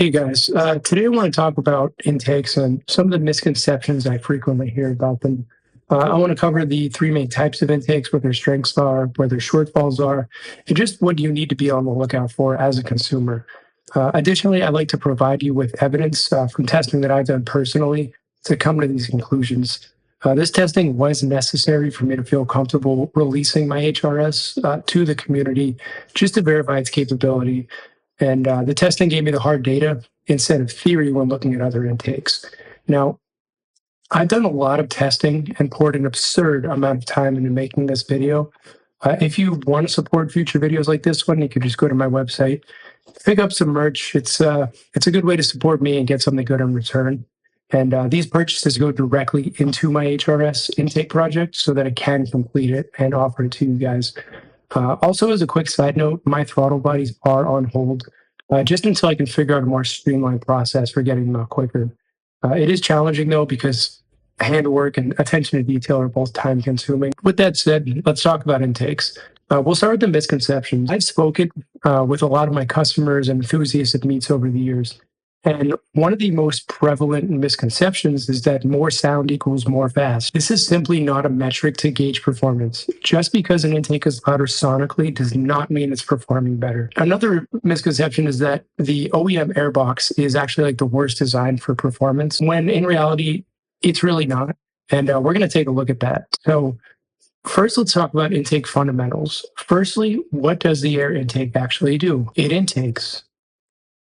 Hey guys, today I want to talk about intakes and some of the misconceptions I frequently hear about them. I want to cover the three main types of intakes, what their strengths are, where their shortfalls are, and just what you need to be on the lookout for as a consumer. Additionally, I'd like to provide you with evidence from testing that I've done personally to come to these conclusions. This testing was necessary for me to feel comfortable releasing my HRS to the community just to verify its capability, and the testing gave me the hard data instead of theory when looking at other intakes. Now, I've done a lot of testing and poured an absurd amount of time into making this video. If you want to support future videos like this one, you can just go to my website, pick up some merch. It's a good way to support me and get something good in return. And these purchases go directly into my HRS intake project so that I can complete it and offer it to you guys. Also, as a quick side note, my throttle bodies are on hold just until I can figure out a more streamlined process for getting them out quicker. It is challenging, though, because handwork and attention to detail are both time consuming. With that said, let's talk about intakes. We'll start with the misconceptions. I've spoken with a lot of my customers and enthusiasts at meets over the years. And one of the most prevalent misconceptions is that more sound equals more fast. This is simply not a metric to gauge performance. Just because an intake is louder sonically does not mean it's performing better. Another misconception is that the OEM airbox is actually like the worst design for performance, when in reality, it's really not. And we're going to take a look at that. So first, let's talk about intake fundamentals. Firstly, what does the air intake actually do? It intakes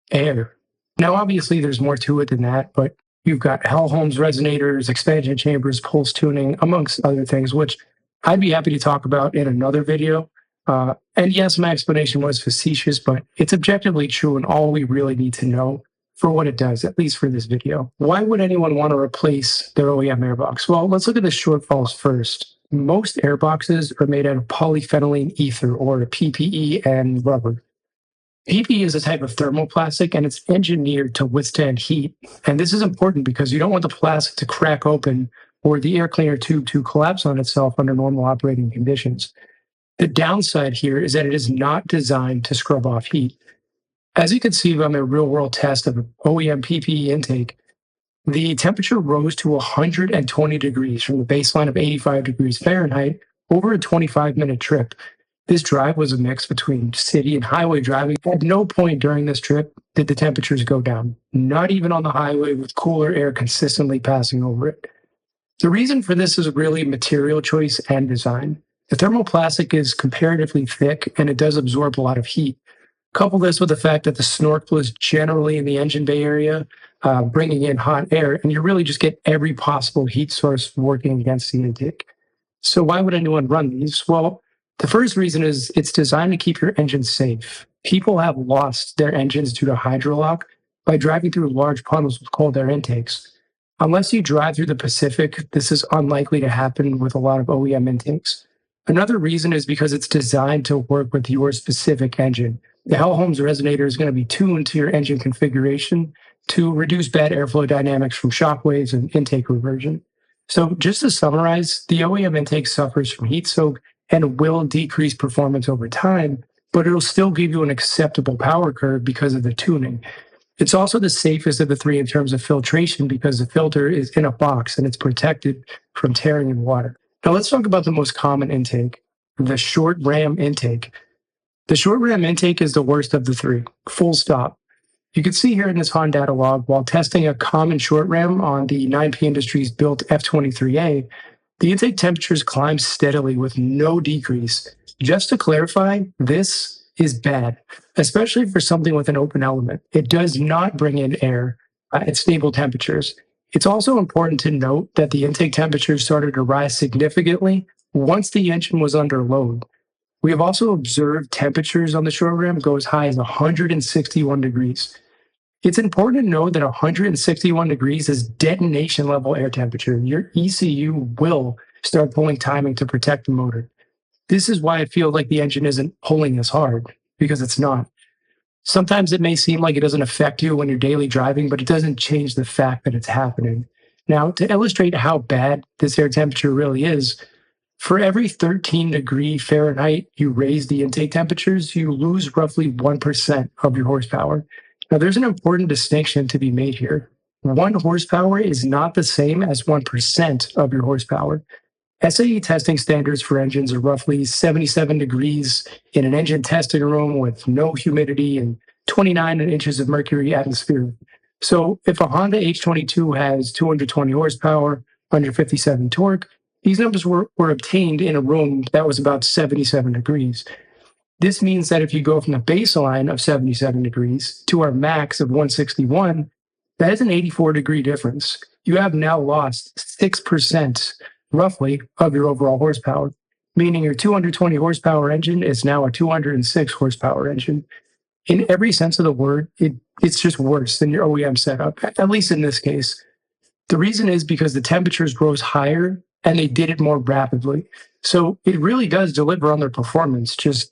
air. Now, obviously, there's more to it than that, but you've got Helmholtz resonators, expansion chambers, pulse tuning, amongst other things, which I'd be happy to talk about in another video. And yes, my explanation was facetious, but it's objectively true and all we really need to know for what it does, at least for this video. Why would anyone want to replace their OEM airbox? Well, let's look at the shortfalls first. Most airboxes are made out of polyphenylene ether, or PPE, and rubber. PP is a type of thermoplastic, and it's engineered to withstand heat. And this is important because you don't want the plastic to crack open or the air cleaner tube to collapse on itself under normal operating conditions. The downside here is that it is not designed to scrub off heat. As you can see from a real-world test of an OEM PPE intake, the temperature rose to 120 degrees from the baseline of 85 degrees Fahrenheit over a 25-minute trip. This drive was a mix between city and highway driving. At no point during this trip did the temperatures go down, not even on the highway with cooler air consistently passing over it. The reason for this is really material choice and design. The thermoplastic is comparatively thick and it does absorb a lot of heat. Couple this with the fact that the snorkel is generally in the engine bay area, bringing in hot air, and you really just get every possible heat source working against the intake. So why would anyone run these? Well, the first reason is it's designed to keep your engine safe. People have lost their engines due to hydrolock by driving through large puddles with cold air intakes. Unless you drive through the Pacific, this is unlikely to happen with a lot of OEM intakes. Another reason is because it's designed to work with your specific engine. The Helmholtz resonator is going to be tuned to your engine configuration to reduce bad airflow dynamics from shock waves and intake reversion. So just to summarize, the OEM intake suffers from heat soak and will decrease performance over time, but it'll still give you an acceptable power curve because of the tuning. It's also the safest of the three in terms of filtration because the filter is in a box and it's protected from tearing in water. Now let's talk about the most common intake, the short ram intake. The short ram intake is the worst of the three, full stop. You can see here in this HON data log, while testing a common short ram on the 9P Industries built F23A, the intake temperatures climb steadily with no decrease. Just to clarify, this is bad, especially for something with an open element. It does not bring in air at stable temperatures. It's also important to note that the intake temperatures started to rise significantly once the engine was under load. We have also observed temperatures on the short ram go as high as 161 degrees. It's important to know that 161 degrees is detonation level air temperature. Your ECU will start pulling timing to protect the motor. This is why I feel like the engine isn't pulling as hard, because it's not. Sometimes it may seem like it doesn't affect you when you're daily driving, but it doesn't change the fact that it's happening. Now, to illustrate how bad this air temperature really is, for every 13 degree Fahrenheit you raise the intake temperatures, you lose roughly 1% of your horsepower. Now, there's an important distinction to be made here. 1 horsepower is not the same as 1% of your horsepower. SAE testing standards for engines are roughly 77 degrees in an engine testing room with no humidity and 29 inches of mercury atmosphere. So if a Honda H22 has 220 horsepower, 157 torque, these numbers were obtained in a room that was about 77 degrees. This means that if you go from the baseline of 77 degrees to our max of 161, that is an 84-degree difference. You have now lost 6% roughly of your overall horsepower, meaning your 220 horsepower engine is now a 206 horsepower engine. In every sense of the word, it's just worse than your OEM setup, at least in this case. The reason is because the temperatures rose higher and they did it more rapidly. So it really does deliver on their performance, just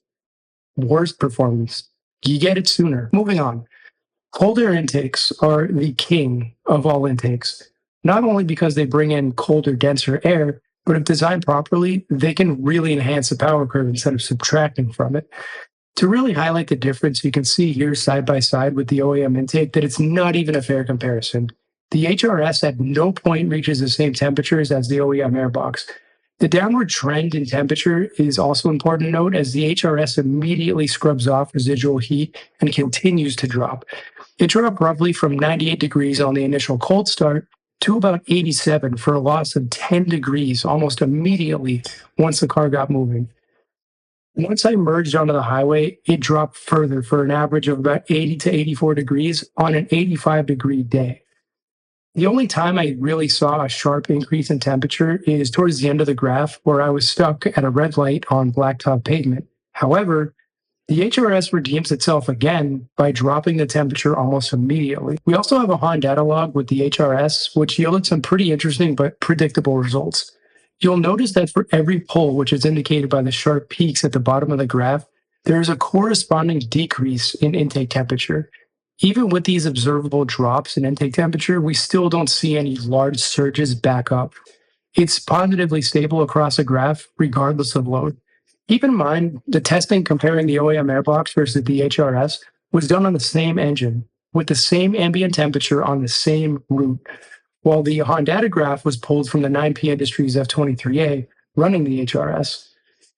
worse performance. You get it sooner. Moving on. Cold air intakes are the king of all intakes, not only because they bring in colder, denser air, but if designed properly, they can really enhance the power curve instead of subtracting from it. To really highlight the difference, you can see here side by side with the OEM intake that it's not even a fair comparison. The HRS at no point reaches the same temperatures as the OEM airbox. The downward trend in temperature is also important to note as the HRS immediately scrubs off residual heat and continues to drop. It dropped roughly from 98 degrees on the initial cold start to about 87 for a loss of 10 degrees almost immediately once the car got moving. Once I merged onto the highway, it dropped further for an average of about 80 to 84 degrees on an 85-degree day. The only time I really saw a sharp increase in temperature is towards the end of the graph where I was stuck at a red light on blacktop pavement. However, the HRS redeems itself again by dropping the temperature almost immediately. We also have a Honda data log with the HRS, which yielded some pretty interesting but predictable results. You'll notice that for every pole, which is indicated by the sharp peaks at the bottom of the graph, there is a corresponding decrease in intake temperature. Even with these observable drops in intake temperature, we still don't see any large surges back up. It's positively stable across the graph, regardless of load. Keep in mind, the testing comparing the OEM airbox versus the HRS was done on the same engine, with the same ambient temperature on the same route, while the Honda graph was pulled from the 9P Industries F23A running the HRS.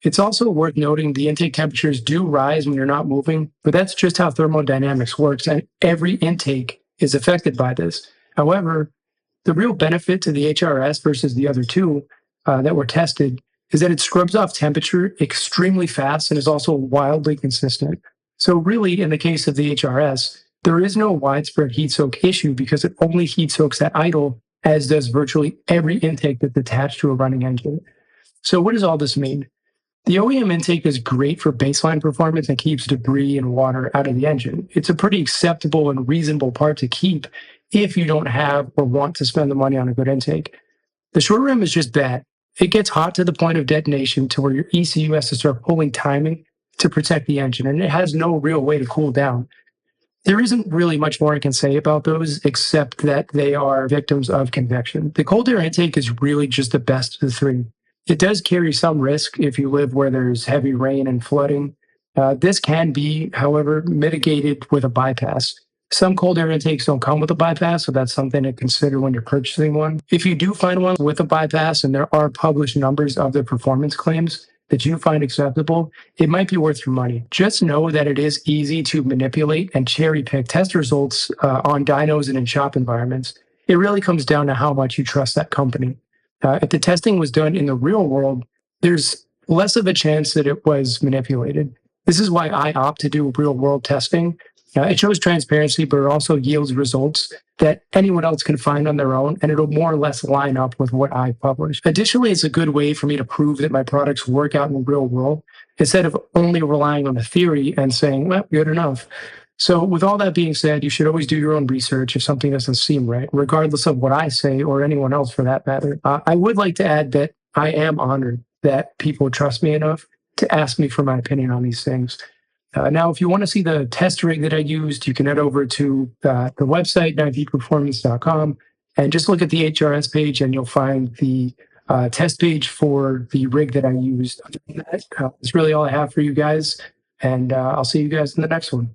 It's also worth noting the intake temperatures do rise when you're not moving, but that's just how thermodynamics works, and every intake is affected by this. However, the real benefit to the HRS versus the other two that were tested is that it scrubs off temperature extremely fast and is also wildly consistent. So really, in the case of the HRS, there is no widespread heat soak issue because it only heat soaks at idle, as does virtually every intake that's attached to a running engine. So what does all this mean? The OEM intake is great for baseline performance and keeps debris and water out of the engine. It's a pretty acceptable and reasonable part to keep if you don't have or want to spend the money on a good intake. The short rim is just bad. It gets hot to the point of detonation to where your ECU has to start pulling timing to protect the engine, and it has no real way to cool down. There isn't really much more I can say about those except that they are victims of convection. The cold air intake is really just the best of the three. It does carry some risk if you live where there's heavy rain and flooding. This can be, however, mitigated with a bypass. Some cold air intakes don't come with a bypass, so that's something to consider when you're purchasing one. If you do find one with a bypass and there are published numbers of the performance claims that you find acceptable, it might be worth your money. Just know that it is easy to manipulate and cherry pick test results on dynos and in shop environments. It really comes down to how much you trust that company. If the testing was done in the real world, there's less of a chance that it was manipulated. This is why I opt to do real world testing. It shows transparency, but it also yields results that anyone else can find on their own, and it'll more or less line up with what I publish. Additionally, it's a good way for me to prove that my products work out in the real world instead of only relying on the theory and saying, well, good enough. So with all that being said, you should always do your own research if something doesn't seem right, regardless of what I say or anyone else for that matter. I would like to add that I am honored that people trust me enough to ask me for my opinion on these things. Now, if you want to see the test rig that I used, you can head over to the website, 9vperformance.com, and just look at the HRS page and you'll find the test page for the rig that I used. That's really all I have for you guys, and I'll see you guys in the next one.